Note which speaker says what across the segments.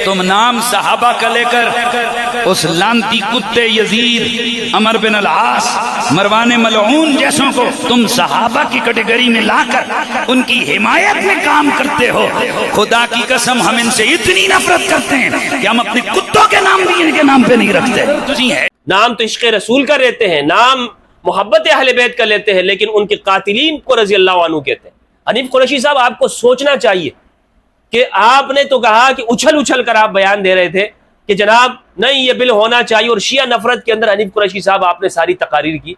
Speaker 1: تم نام صحابہ کا لے کر اس لانتی کتے یزید، عمر بن العاص، مروان ملعون جیسوں کو تم صحابہ کی کیٹیگری میں لا کر ان کی حمایت میں کام کرتے ہو۔ خدا کی قسم ہم ان سے اتنی نفرت کرتے ہیں کہ ہم اپنے کتوں کے نام بھی ان کے نام پہ نہیں رکھتے۔
Speaker 2: نام تو عشق رسول کا لیتے ہیں، نام محبت اہل بیت کا لیتے ہیں، لیکن ان کے قاتلین کو رضی اللہ عنہ کہتے ہیں۔ حنیف قریشی صاحب، آپ کو سوچنا چاہیے کہ آپ نے تو کہا کہ اچھل کر آپ بیان دے رہے تھے کہ جناب نہیں یہ بل ہونا چاہیے، اور شیعہ نفرت کے اندر حنیف قریشی صاحب آپ نے ساری تقاریر کی،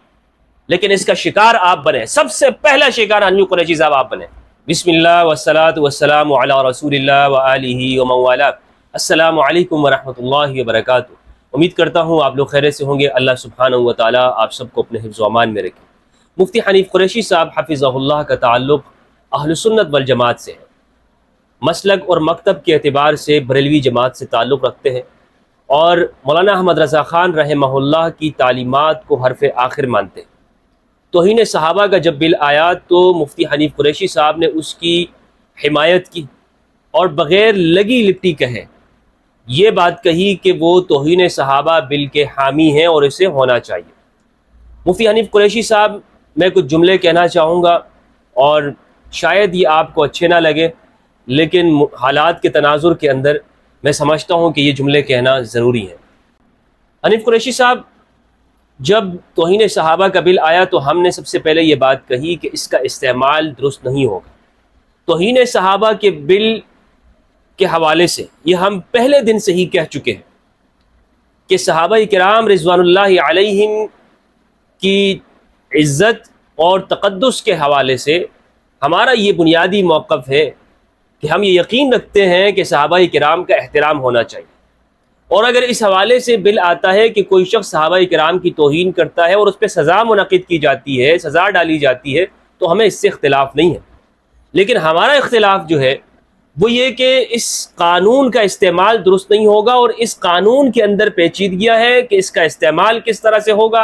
Speaker 2: لیکن اس کا شکار آپ بنے، سب سے پہلا شکار حنیف قریشی صاحب آپ بنے۔ بسم اللہ والصلاة والسلام علی رسول اللہ وآلہ ومن والاه۔ السلام علیکم ورحمۃ اللہ وبرکاتہ۔ امید کرتا ہوں آپ لوگ خیریت سے ہوں گے۔ اللہ سبحانہ و تعالیٰ آپ سب کو اپنے حفظ و امان میں رکھے۔ مفتی حنیف قریشی صاحب حفظہ اللہ کا تعلق اہل سنت والجماعت سے ہے، مسلک اور مکتب کے اعتبار سے بریلوی جماعت سے تعلق رکھتے ہیں، اور مولانا احمد رضا خان رحمہ اللہ کی تعلیمات کو حرف آخر مانتے ہیں۔ توہین صحابہ کا جب بل آیا تو مفتی حنیف قریشی صاحب نے اس کی حمایت کی، اور بغیر لگی لپٹی کہے یہ بات کہی کہ وہ توہین صحابہ بل کے حامی ہیں اور اسے ہونا چاہیے۔ مفتی حنیف قریشی صاحب، میں کچھ جملے کہنا چاہوں گا، اور شاید یہ آپ کو اچھے نہ لگے، لیکن حالات کے تناظر کے اندر میں سمجھتا ہوں کہ یہ جملے کہنا ضروری ہے۔ حنیف قریشی صاحب، جب توہین صحابہ کا بل آیا تو ہم نے سب سے پہلے یہ بات کہی کہ اس کا استعمال درست نہیں ہوگا۔ توہین صحابہ کے بل کے حوالے سے یہ ہم پہلے دن سے ہی کہہ چکے ہیں کہ صحابہ کرام رضوان اللہ علیہم کی عزت اور تقدس کے حوالے سے ہمارا یہ بنیادی موقف ہے کہ ہم یہ یقین رکھتے ہیں کہ صحابہ کرام کا احترام ہونا چاہیے، اور اگر اس حوالے سے بل آتا ہے کہ کوئی شخص صحابہ کرام کی توہین کرتا ہے اور اس پہ سزا منعقد کی جاتی ہے، سزا ڈالی جاتی ہے، تو ہمیں اس سے اختلاف نہیں ہے۔ لیکن ہمارا اختلاف جو ہے وہ یہ کہ اس قانون کا استعمال درست نہیں ہوگا، اور اس قانون کے اندر پیچیدگیاں ہے کہ اس کا استعمال کس طرح سے ہوگا،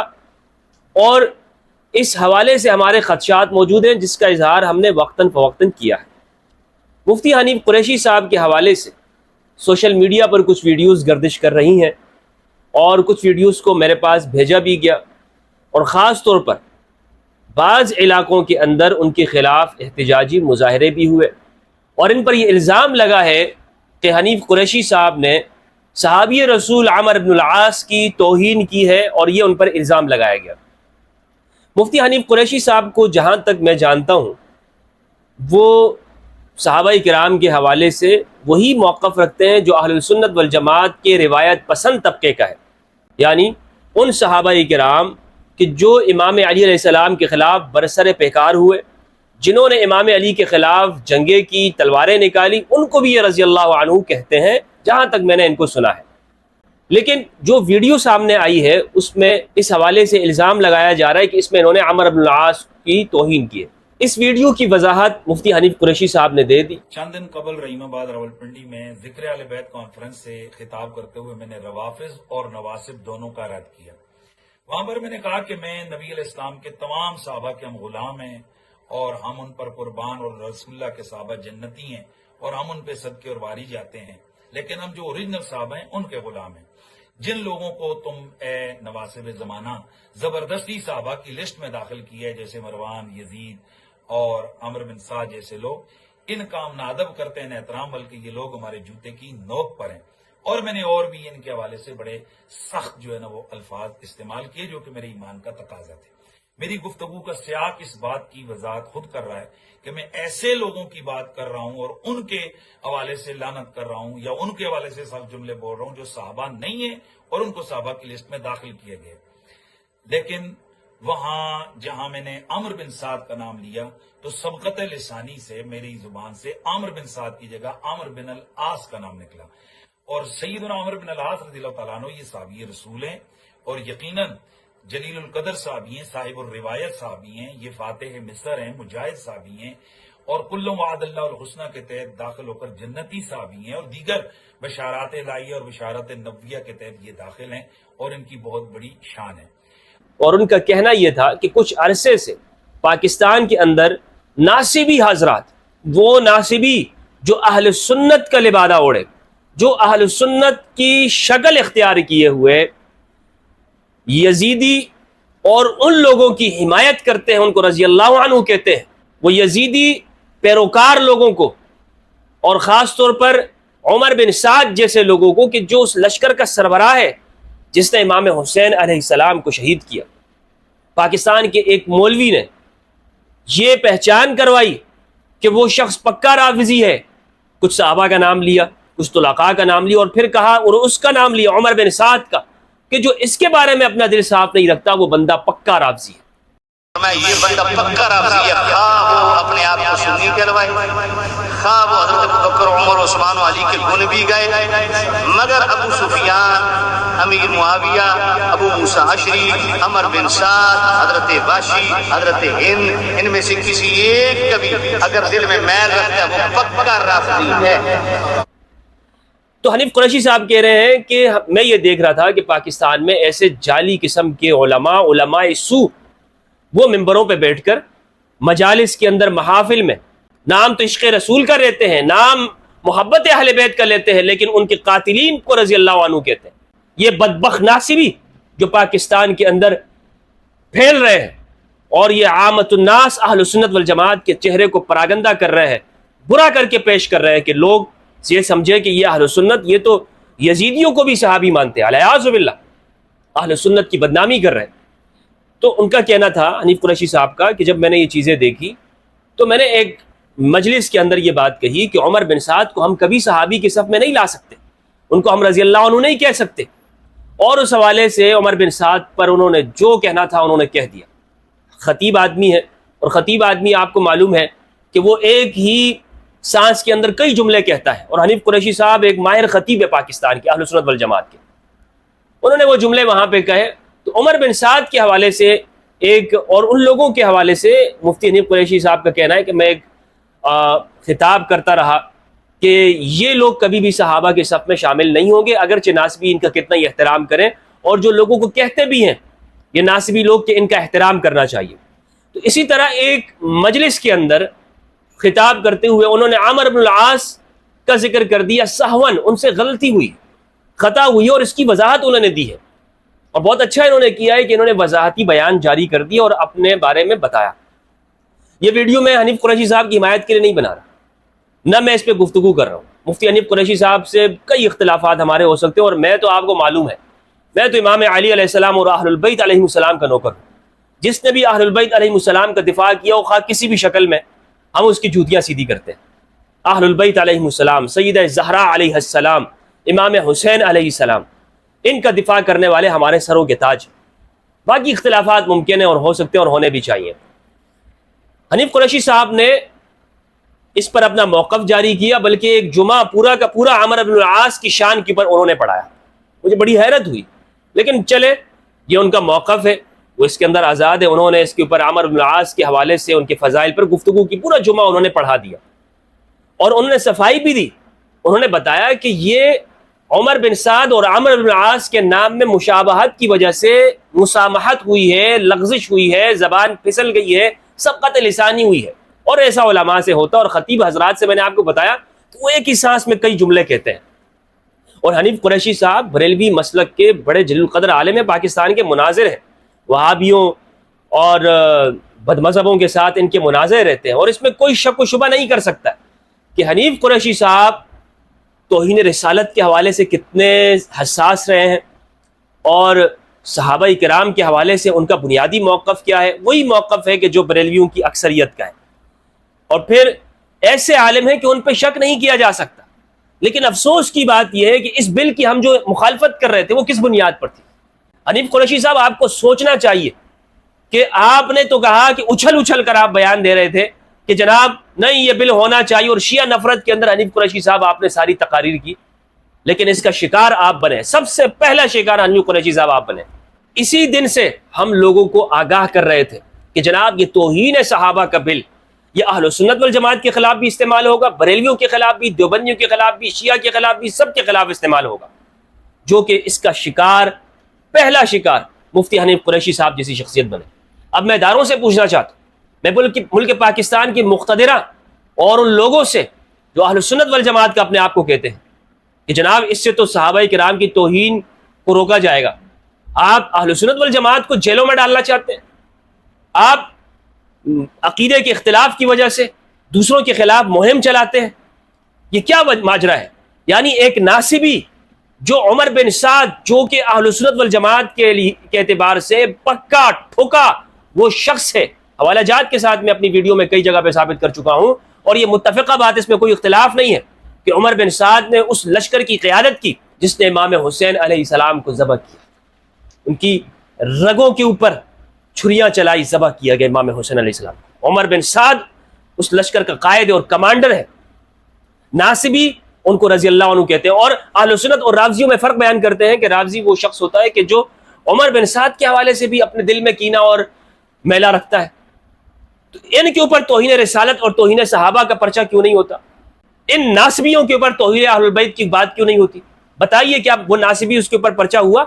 Speaker 2: اور اس حوالے سے ہمارے خدشات موجود ہیں جس کا اظہار ہم نے وقتاً فوقتاً کیا ہے۔ مفتی حنیف قریشی صاحب کے حوالے سے سوشل میڈیا پر کچھ ویڈیوز گردش کر رہی ہیں، اور کچھ ویڈیوز کو میرے پاس بھیجا بھی گیا، اور خاص طور پر بعض علاقوں کے اندر ان کے خلاف احتجاجی مظاہرے بھی ہوئے، اور ان پر یہ الزام لگا ہے کہ حنیف قریشی صاحب نے صحابی رسول عمر بن العاص کی توہین کی ہے، اور یہ ان پر الزام لگایا گیا۔ مفتی حنیف قریشی صاحب کو جہاں تک میں جانتا ہوں وہ صحابہ کرام کے حوالے سے وہی موقف رکھتے ہیں جو اہل سنت والجماعت کے روایت پسند طبقے کا ہے، یعنی ان صحابہ کرام کہ جو امام علی علیہ السلام کے خلاف برسر پیکار ہوئے، جنہوں نے امام علی کے خلاف جنگیں کی، تلواریں نکالی، ان کو بھی یہ رضی اللہ عنہ کہتے ہیں، جہاں تک میں نے ان کو سنا ہے۔ لیکن جو ویڈیو سامنے آئی ہے اس میں اس حوالے سے الزام لگایا جا رہا ہے کہ اس میں انہوں نے عمر بن العاص کی توہین کی ہے۔ اس ویڈیو کی وضاحت مفتی حنیف قریشی صاحب نے دے دی۔
Speaker 3: چند دن قبل رحیم آباد راولپنڈی میں ذکر اہل بیت کانفرنس سے خطاب کرتے ہوئے میں نے روافض اور نواسب دونوں کا رد کیا۔ وہاں پر میں نے کہا کہ میں نبی علیہ السلام کے تمام صحابہ کے ہم غلام ہیں، اور ہم ان پر قربان، اور رسول اللہ کے صحابہ جنتی ہیں، اور ہم ان پہ صدقے اور واری جاتے ہیں، لیکن ہم جو اوریجنل صحابہ ہیں ان کے غلام ہیں۔ جن لوگوں کو تم اے نواسب زمانہ زبردستی صحابہ کی لسٹ میں داخل کیا ہے، جیسے مروان، یزید اور عمر بن سعد جیسے لوگ، ان کا ہم نادب کرتے ہیں، احترام، بلکہ یہ لوگ ہمارے جوتے کی نوک پر ہیں۔ اور میں نے اور بھی ان کے حوالے سے بڑے سخت جو ہے نا وہ الفاظ استعمال کیے جو کہ میرے ایمان کا تقاضا تھے۔ میری گفتگو کا سیاق اس بات کی وضاحت خود کر رہا ہے کہ میں ایسے لوگوں کی بات کر رہا ہوں اور ان کے حوالے سے لعنت کر رہا ہوں، یا ان کے حوالے سے سخت جملے بول رہا ہوں جو صحابہ نہیں ہیں اور ان کو صحابہ کی لسٹ میں داخل کیے گئے۔ لیکن وہاں جہاں میں نے عمر بن سعد کا نام لیا تو سبقت لسانی سے میری زبان سے عمر بن سعد کی جگہ عمر بن العاص کا نام نکلا، اور سیدنا عمر بن العاص رضی اللہ تعالیٰ عنہ یہ صحابی رسول ہیں، اور یقیناً جلیل القدر صحابی ہیں، صاحب الروایت صحابی ہیں، یہ فاتح مصر ہیں، مجاہد صحابی ہیں، اور کل وعد اللہ الحسنہ کے تحت داخل ہو کر جنتی صحابی ہیں، اور دیگر بشارات الہیہ اور بشارات نبویہ کے تحت یہ داخل ہیں، اور ان کی بہت بڑی شان ہے۔
Speaker 2: اور ان کا کہنا یہ تھا کہ کچھ عرصے سے پاکستان کے اندر ناصبی حضرات، وہ ناصبی جو اہل سنت کا لبادہ اوڑے، جو اہل سنت کی شکل اختیار کیے ہوئے یزیدی اور ان لوگوں کی حمایت کرتے ہیں، ان کو رضی اللہ عنہ کہتے ہیں، وہ یزیدی پیروکار لوگوں کو، اور خاص طور پر عمر بن سعد جیسے لوگوں کو، کہ جو اس لشکر کا سربراہ ہے جس نے امام حسین علیہ السلام کو شہید کیا۔ پاکستان کے ایک مولوی نے یہ پہچان کروائی کہ وہ شخص پکا رافضی ہے، کچھ صحابہ کا نام لیا، کچھ طلقاء کا نام لیا، اور پھر کہا، اور اس کا نام لیا عمر بن سعد کا، کہ جو اس کے بارے میں اپنا دل صاف نہیں رکھتا وہ بندہ پکا رافضی ہے۔
Speaker 4: یہ بندہ پکا رافضی ہے، خواہ وہ اپنے آپ کو سنی کہلوائے، خواہ وہ حضرت ابوبکر، عمر، عثمان و علی کے گن بھی گئے، مگر ابو سفیان، امیر معاویہ، ابو موسیٰ اشعری، عمر بن سعد، حضرت باشی، حضرت ہند، ان میں سے کسی ایک کبھی اگر دل میں میل رکھتا ہے وہ پکا رافضی ہے۔
Speaker 2: تو حنیف قریشی صاحب کہہ رہے ہیں کہ میں یہ دیکھ رہا تھا کہ پاکستان میں ایسے جعلی قسم کے علماء سو، وہ ممبروں پہ بیٹھ کر مجالس کے اندر، محافل میں نام تو عشق رسول کا لیتے ہیں، نام محبت اہل بیت کا لیتے ہیں، لیکن ان کے قاتلین کو رضی اللہ عنہ کہتے ہیں۔ یہ بدبخت ناصبی جو پاکستان کے اندر پھیل رہے ہیں، اور یہ عامت الناس اہل سنت والجماعت کے چہرے کو پراگندہ کر رہے ہیں، برا کر کے پیش کر رہے ہیں، کہ لوگ یہ سمجھے کہ یہ اہل سنت، یہ تو یزیدیوں کو بھی صحابی مانتے ہیں، الیاذ باللہ، اہل سنت کی بدنامی کر رہے ہیں۔ تو ان کا کہنا تھا حنیف قریشی صاحب کا کہ جب میں نے یہ چیزیں دیکھی تو میں نے ایک مجلس کے اندر یہ بات کہی کہ عمر بن سعد کو ہم کبھی صحابی کی صف میں نہیں لا سکتے، ان کو ہم رضی اللہ عنہ نہیں کہہ سکتے، اور اس حوالے سے عمر بن سعد پر انہوں نے جو کہنا تھا انہوں نے کہہ دیا۔ خطیب آدمی ہے، اور خطیب آدمی آپ کو معلوم ہے کہ وہ ایک ہی سانس کے اندر کئی جملے کہتا ہے، اور حنیف قریشی صاحب ایک ماہر خطیب ہے پاکستان کے اہل سنت والجماعت کے، انہوں نے وہ جملے وہاں پہ کہے۔ تو عمر بن سعد کے حوالے سے ایک، اور ان لوگوں کے حوالے سے مفتی حنیف قریشی صاحب کا کہنا ہے کہ میں ایک خطاب کرتا رہا کہ یہ لوگ کبھی بھی صحابہ کے صف میں شامل نہیں ہوں گے، اگرچہ ناسبی ان کا کتنا ہی احترام کریں، اور جو لوگوں کو کہتے بھی ہیں یہ ناسبی لوگ کہ ان کا احترام کرنا چاہیے۔ تو اسی طرح ایک مجلس کے اندر خطاب کرتے ہوئے انہوں نے عامر بن العاص کا ذکر کر دیا، سہون، ان سے غلطی ہوئی، خطا ہوئی، اور اس کی وضاحت انہوں نے دی ہے، اور بہت اچھا انہوں نے کیا ہے کہ انہوں نے وضاحتی بیان جاری کر دیا اور اپنے بارے میں بتایا۔ یہ ویڈیو میں حنیف قریشی صاحب کی حمایت کے لیے نہیں بنا رہا، نہ میں اس پہ گفتگو کر رہا ہوں۔ مفتی حنیف قریشی صاحب سے کئی اختلافات ہمارے ہو سکتے ہیں، اور میں تو آپ کو معلوم ہے، میں تو امام علی علیہ السلام اور اہل البیت علیہ السلام کا نوکر ہوں۔ جس نے بھی اہل البیت علیہ السلام کا دفاع کیا ہو، خواہ کسی بھی شکل میں، ہم اس کی جوتیاں سیدھی کرتے ہیں۔ اہل البیت علیہ السلام، سیدہ زہرا علیہ السلام، امام حسین علیہ السلام، ان کا دفاع کرنے والے ہمارے سروں کے تاج۔ باقی اختلافات ممکن ہیں اور ہو سکتے ہیں اور ہونے بھی چاہیے۔ حنیف قریشی صاحب نے اس پر اپنا موقف جاری کیا، بلکہ ایک جمعہ پورا کا پورا عامر بن العاص کی شان کے اوپر انہوں نے پڑھایا۔ مجھے بڑی حیرت ہوئی، لیکن چلے، یہ ان کا موقف ہے، وہ اس کے اندر آزاد ہے۔ انہوں نے اس کے اوپر عامر بن العاص کے حوالے سے ان کے فضائل پر گفتگو کی، پورا جمعہ انہوں نے پڑھا دیا، اور انہوں نے صفائی بھی دی۔ انہوں نے بتایا کہ یہ عمر بن سعد اور عامر بن العاص کے نام میں مشابہت کی وجہ سے مسامحت ہوئی ہے، لغزش ہوئی ہے، زبان پھسل گئی ہے، سبقت لسانی ہوئی ہے، اور ایسا علماء سے ہوتا ہے۔ اور خطیب حضرات سے میں نے آپ کو بتایا کہ وہ ایک ہی سانس میں کئی جملے کہتے ہیں۔ اور حنیف قریشی صاحب بریلوی مسلک کے بڑے جلیل القدر عالم ہیں، پاکستان کے مناظر ہیں، وہابیوں اور بد مذہبوں کے ساتھ ان کے مناظر رہتے ہیں، اور اس میں کوئی شک و شبہ نہیں کر سکتا کہ حنیف قریشی صاحب توہین رسالت کے حوالے سے کتنے حساس رہے ہیں، اور صحابہ کرام کے حوالے سے ان کا بنیادی موقف کیا ہے، وہی موقف ہے کہ جو بریلویوں کی اکثریت کا ہے، اور پھر ایسے عالم ہیں کہ ان پہ شک نہیں کیا جا سکتا۔ لیکن افسوس کی بات یہ ہے کہ اس بل کی ہم جو مخالفت کر رہے تھے وہ کس بنیاد پر تھی؟ حنیف قریشی صاحب، آپ کو سوچنا چاہیے کہ آپ نے تو کہا کہ اچھل کر آپ بیان دے رہے تھے کہ جناب نہیں یہ بل ہونا چاہیے، اور شیعہ نفرت کے اندر حنیف قریشی صاحب آپ نے ساری تقاریر کی، لیکن اس کا شکار آپ بنے، سب سے پہلا شکار حنیف قریشی صاحب آپ بنے۔ اسی دن سے ہم لوگوں کو آگاہ کر رہے تھے کہ جناب یہ توہین صحابہ کا بل، یہ اہل سنت والجماعت کے خلاف بھی استعمال ہوگا، بریلویوں کے خلاف بھی، دیوبندیوں کے خلاف بھی، شیعہ کے خلاف بھی، سب کے خلاف استعمال ہوگا، جو کہ اس کا شکار، پہلا شکار مفتی حنیف قریشی صاحب جیسی شخصیت بنے۔ اب میں اداروں سے پوچھنا چاہتا ہوں، میں ملک پاکستان کی مقتدرہ اور ان لوگوں سے جو اہل سنت والجماعت کا اپنے آپ کو کہتے ہیں، کہ جناب اس سے تو صحابہ کرام کی توہین کو روکا جائے گا. آپ اہل سنت والجماعت کو جیلوں میں ڈالنا چاہتے ہیں. آپ عقیدے کے اختلاف کی وجہ سے دوسروں کے خلاف مہم چلاتے ہیں. یہ کیا ماجرا ہے؟ یعنی ایک ناصبی جو عمر بن سعد جو کہ اہل سنت والجماعت کے اعتبار سے پکا ٹھوکا وہ شخص ہے. حوالہ جات کے ساتھ میں اپنی ویڈیو میں کئی جگہ پہ ثابت کر چکا ہوں, اور یہ متفقہ بات, اس میں کوئی اختلاف نہیں ہے کہ عمر بن سعد نے اس لشکر کی قیادت کی جس نے امام حسین علیہ السلام کو ذبح کیا. ان کی رگوں کے اوپر چھریاں چلائی, ذبح کیا گیا امام حسین علیہ السلام. عمر بن سعد اس لشکر کا قائد اور کمانڈر ہے. ناصبی ان کو رضی اللہ عنہ کہتے ہیں. اور اہل سنت اور رافضیوں میں فرق بیان کرتے ہیں کہ رافضی وہ شخص ہوتا ہے کہ جو عمر بن سعد کے حوالے سے بھی اپنے دل میں کینہ اور میلہ رکھتا ہے. تو ان کے اوپر توہین رسالت اور توہین صحابہ کا پرچہ کیوں نہیں ہوتا؟ ان ناصبیوں کے اوپر توہین اہل البیت کی بات کیوں نہیں ہوتی؟ بتائیے کیا وہ ناصبی اس کے اوپر پرچہ ہوا؟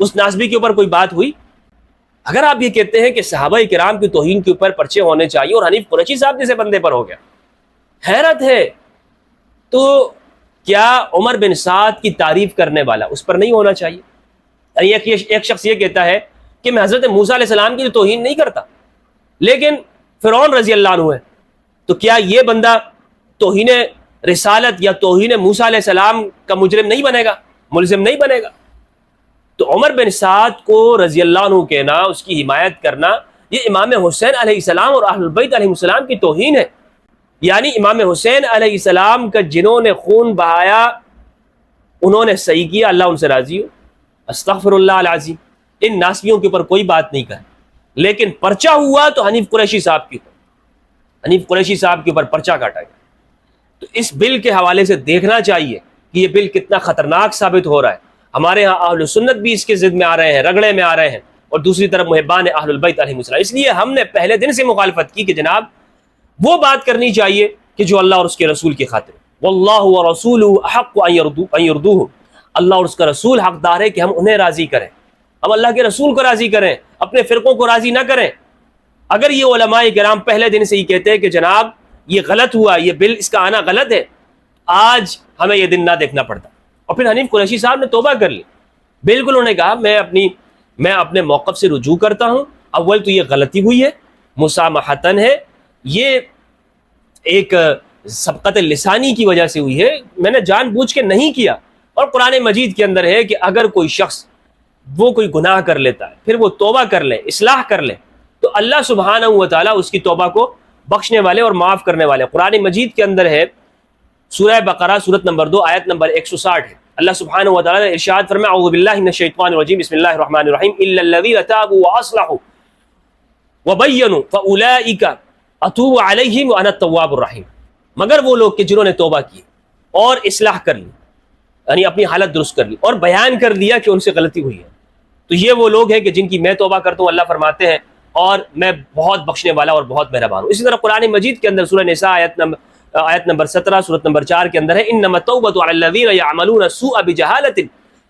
Speaker 2: اس ناصبی کے اوپر کوئی بات ہوئی؟ اگر آپ یہ کہتے ہیں کہ صحابہ کرام کی توہین کے اوپر پرچے ہونے چاہیے اور حنیف قریشی صاحب جیسے بندے پر ہو گیا, حیرت ہے. تو کیا عمر بن سعد کی تعریف کرنے والا اس پر نہیں ہونا چاہیے؟ ایک شخص یہ کہتا ہے کہ میں حضرت موسیٰ علیہ السلام کی توہین نہیں کرتا لیکن فرعون رضی اللہ عنہ ہے, تو کیا یہ بندہ توہین رسالت یا توہین موسیٰ علیہ السلام کا مجرم نہیں بنے گا, ملزم نہیں بنے گا؟ تو عمر بن سعد کو رضی اللہ عنہ کہنا, اس کی حمایت کرنا, یہ امام حسین علیہ السلام اور اہل البیت علیہ السلام کی توہین ہے. یعنی امام حسین علیہ السلام کا جنہوں نے خون بہایا انہوں نے صحیح کیا, اللہ ان سے راضی ہو, استغفر اللہ العظیم. ان ناصبیوں کے اوپر کوئی بات نہیں کرے, لیکن پرچہ ہوا تو حنیف قریشی صاحب کے اوپر, حنیف قریشی صاحب کے اوپر پرچہ کاٹا گیا. تو اس بل کے حوالے سے دیکھنا چاہیے کہ یہ بل کتنا خطرناک ثابت ہو رہا ہے. ہمارے ہاں اہل سنت بھی اس کے ضد میں آ رہے ہیں, رگڑے میں آ رہے ہیں, اور دوسری طرف محبان اہل البیت علیہم السلام. اس لیے ہم نے پہلے دن سے مخالفت کی کہ جناب وہ بات کرنی چاہیے کہ جو اللہ اور اس کے رسول کی خاطر. واللہ ورسولہ احق ان یرضوہ, اللہ اور اس کا رسول حقدار ہے کہ ہم انہیں راضی کریں, ہم اللہ کے رسول کو راضی کریں, اپنے فرقوں کو راضی نہ کریں. اگر یہ علماء کرام پہلے دن سے ہی کہتے ہیں کہ جناب یہ غلط ہوا, یہ بل اس کا آنا غلط ہے, آج ہمیں یہ دن نہ دیکھنا پڑتا. اور پھر حنیف قریشی صاحب نے توبہ کر لی. بالکل انہوں نے کہا میں اپنے موقف سے رجوع کرتا ہوں, اول تو یہ غلطی ہوئی ہے, مسامحتاً ہے, یہ ایک سبقت لسانی کی وجہ سے ہوئی ہے, میں نے جان بوجھ کے نہیں کیا. اور قرآن مجید کے اندر ہے کہ اگر کوئی شخص وہ کوئی گناہ کر لیتا ہے پھر وہ توبہ کر لے, اصلاح کر لے, تو اللہ سبحانہ و تعالیٰ اس کی توبہ کو بخشنے والے اور معاف کرنے والے. قرآن مجید کے اندر ہے سورہ بقرہ سورت نمبر 2 آیت نمبر 160 ہے. اللہ سبحانہ و تعالیٰ نے ارشاد فرمایا اعوذ باللہ من الشیطان الرجیم بسم اللہ الرحمن الرحیم الا الذین تابوا واصلحوا وبینوا فاولئک اتوب علیہم وانا التواب الرحیم. مگر وہ لوگ کہ جنہوں نے توبہ کی اور اصلاح کر لی, یعنی اپنی حالت درست کر لی اور بیان کر دیا کہ ان سے غلطی ہوئی ہے, تو یہ وہ لوگ ہیں کہ جن کی میں توبہ کرتا ہوں, اللہ فرماتے ہیں, اور میں بہت بخشنے والا اور بہت مہربان ہوں. اسی طرح قرآن مجید کے اندر سورہ نساء آیت نمبر 17 سورت نمبر 4 کے اندر ہے انما التوبۃ علی الذین یعملون السوء بجہالۃ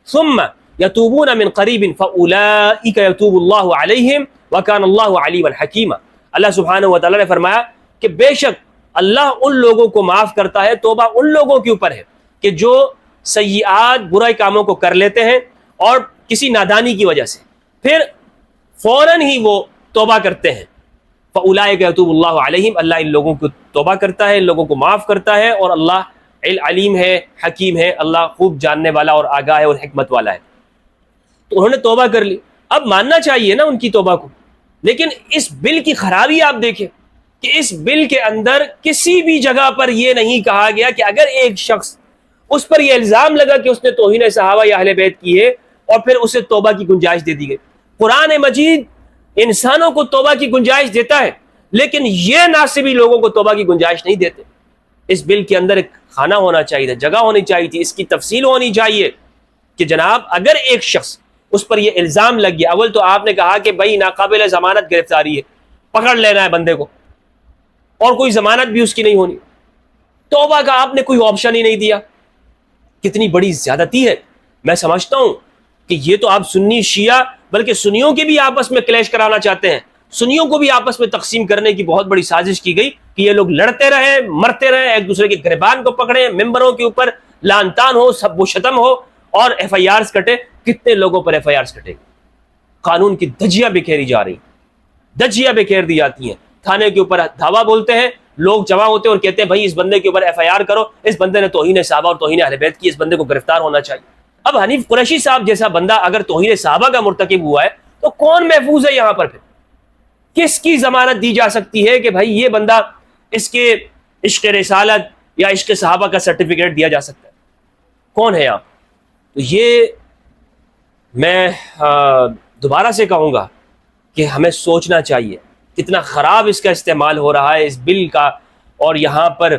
Speaker 2: ثم یتوبون من قریب فاولئک یتوب اللہ علیہم وکان اللہ علیما حکیما. اللہ سبحانہ و تعالیٰ نے فرمایا کہ بے شک اللہ ان لوگوں کو معاف کرتا ہے, توبہ ان لوگوں کے اوپر ہے کہ جو سیئات برے کاموں کو کر لیتے ہیں اور کسی نادانی کی وجہ سے پھر فوراً ہی وہ توبہ کرتے ہیں. فاولئک یتوب اللہ علیہم, اللہ ان لوگوں کو توبہ کرتا ہے, ان لوگوں کو معاف کرتا ہے, اور اللہ علیم ہے, حکیم ہے, اللہ خوب جاننے والا اور آگاہ ہے اور حکمت والا ہے. تو انہوں نے توبہ کر لی, اب ماننا چاہیے نا ان کی توبہ کو. لیکن اس بل کی خرابی آپ دیکھیں کہ اس بل کے اندر کسی بھی جگہ پر یہ نہیں کہا گیا کہ اگر ایک شخص اس پر یہ الزام لگا کہ اس نے توہین صحابہ یا اہل بیت کی ہے اور پھر اسے توبہ کی گنجائش دے دی گئی. قرآن مجید انسانوں کو توبہ کی گنجائش دیتا ہے لیکن یہ ناصبی لوگوں کو توبہ کی گنجائش نہیں دیتے. اس بل کے اندر ایک خانہ ہونا چاہیے تھا, جگہ ہونی چاہیے تھی, اس کی تفصیل ہونی چاہیے کہ جناب اگر ایک شخص اس پر یہ الزام لگ گیا, اول تو آپ نے کہا کہ بھائی ناقابل ضمانت گرفتاری ہے, پکڑ لینا ہے بندے کو, اور کوئی ضمانت بھی اس کی نہیں ہونی. توبہ کا آپ نے کوئی آپشن ہی نہیں دیا. کتنی بڑی زیادتی ہے. میں سمجھتا ہوں کہ یہ تو آپ سنی شیعہ بلکہ سنیوں کے بھی آپس میں کلیش کرانا چاہتے ہیں, سنیوں کو بھی آپس میں تقسیم کرنے کی بہت بڑی سازش کی گئی کہ یہ لوگ لڑتے رہے, مرتے رہے, ایک دوسرے کے گریبان کو پکڑے, ممبروں کے اوپر لعن طعن ہو، سب و شتم ہو اور ایف آئی آرز کٹے. کتنے لوگوں پر ایف آئی آرز کٹے؟ قانون کی دھجیاں بکھیری جا رہی، دھجیاں بکھیر دی جاتی ہیں. تھانے کے اوپر دھاوا بولتے ہیں، لوگ جمع ہوتے ہیں اور کہتے ہیں بھائی اس بندے کے اوپر ایف آئی آر کرو، اس بندے نے توہین صحابہ اور توہین اہل بیت کی، اس بندے کو گرفتار ہونا چاہیے. اب حنیف قریشی صاحب جیسا بندہ اگر توہین صحابہ کا مرتکب ہوا ہے تو کون محفوظ ہے یہاں پر؟ پھر کس کی ضمانت دی جا سکتی ہے کہ بھائی یہ بندہ، اس کے عشق رسالت یا عشق صحابہ کا سرٹیفکیٹ دیا جا سکتا ہے؟ کون ہے آپ؟ تو یہ میں دوبارہ سے کہوں گا کہ ہمیں سوچنا چاہیے کتنا خراب اس کا استعمال ہو رہا ہے اس بل کا، اور یہاں پر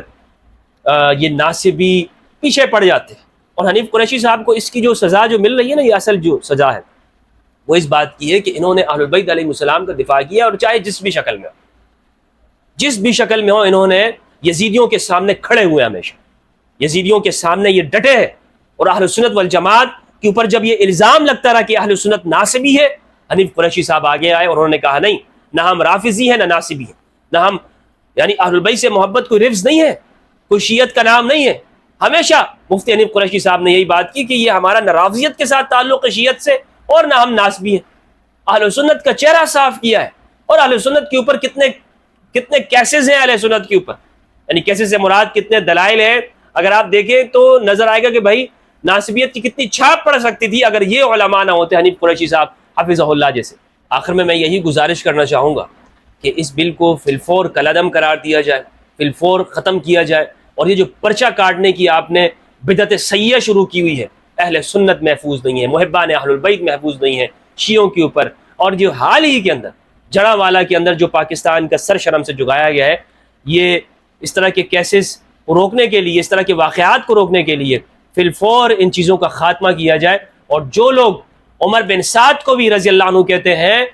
Speaker 2: یہ ناصبی پیچھے پڑ جاتے ہیں. اور حنیف قریشی صاحب کو اس کی جو سزا جو مل رہی ہے نا، یہ اصل جو سزا ہے وہ اس بات کی ہے کہ انہوں نے اہل البیت علیہ السلام کا دفاع کیا، اور چاہے جس بھی شکل میں ہو، جس بھی شکل میں ہو، انہوں نے یزیدیوں کے سامنے کھڑے ہوئے، ہمیشہ یزیدیوں کے سامنے یہ ڈٹے ہیں. اور اہل سنت والجماعت کے اوپر جب یہ الزام لگتا رہا کہ اہل سنت ناصبی ہے، حنیف قریشی صاحب آگے آئے اور انہوں نے کہا نہیں، نہ ہم رافضی ہیں نہ ناصبی ہیں، نہ ہم یعنی اہل البیت سے محبت کوئی رفض نہیں ہے، کوئی شیعت کا نام نہیں ہے. ہمیشہ مفتی حنیف قریشی صاحب نے یہی بات کی کہ یہ ہمارا نہ رافضیت کے ساتھ تعلق ہے شیعت سے، اور نہ ہم ناصبی ہیں. اہل سنت کا چہرہ صاف کیا ہے. اور اہل سنت کے اوپر کتنے کیسز ہیں اہل سنت کے اوپر، یعنی کیسز سے مراد کتنے دلائل ہیں. اگر آپ دیکھیں تو نظر آئے گا کہ بھائی ناصبیت کی کتنی چھاپ پڑ سکتی تھی اگر یہ علماء نہ ہوتے حنیف قریشی صاحب حفظہ اللہ جیسے. آخر میں یہی گزارش کرنا چاہوں گا کہ اس بل کو فی الفور کالعدم قرار دیا جائے، فی الفور ختم کیا جائے. اور یہ جو پرچہ کاٹنے کی آپ نے بدعت سیئہ شروع کی ہوئی ہے، اہل سنت محفوظ نہیں ہے، محبان اہل البیت محفوظ نہیں ہے شیعوں کے اوپر. اور جو حال ہی کے اندر جڑا والا کے اندر جو پاکستان کا سر شرم سے جگایا گیا ہے، یہ اس طرح کے کیسز کو روکنے کے لیے، اس طرح کے واقعات کو روکنے کے لیے فی الفور ان چیزوں کا خاتمہ کیا جائے. اور جو لوگ عمر بن سعد کو بھی رضی اللہ عنہ کہتے ہیں،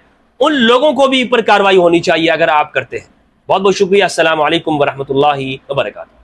Speaker 2: ان لوگوں کو بھی پر کارروائی ہونی چاہیے اگر آپ کرتے ہیں. بہت بہت شکریہ. السلام علیکم ورحمۃ اللہ وبرکاتہ.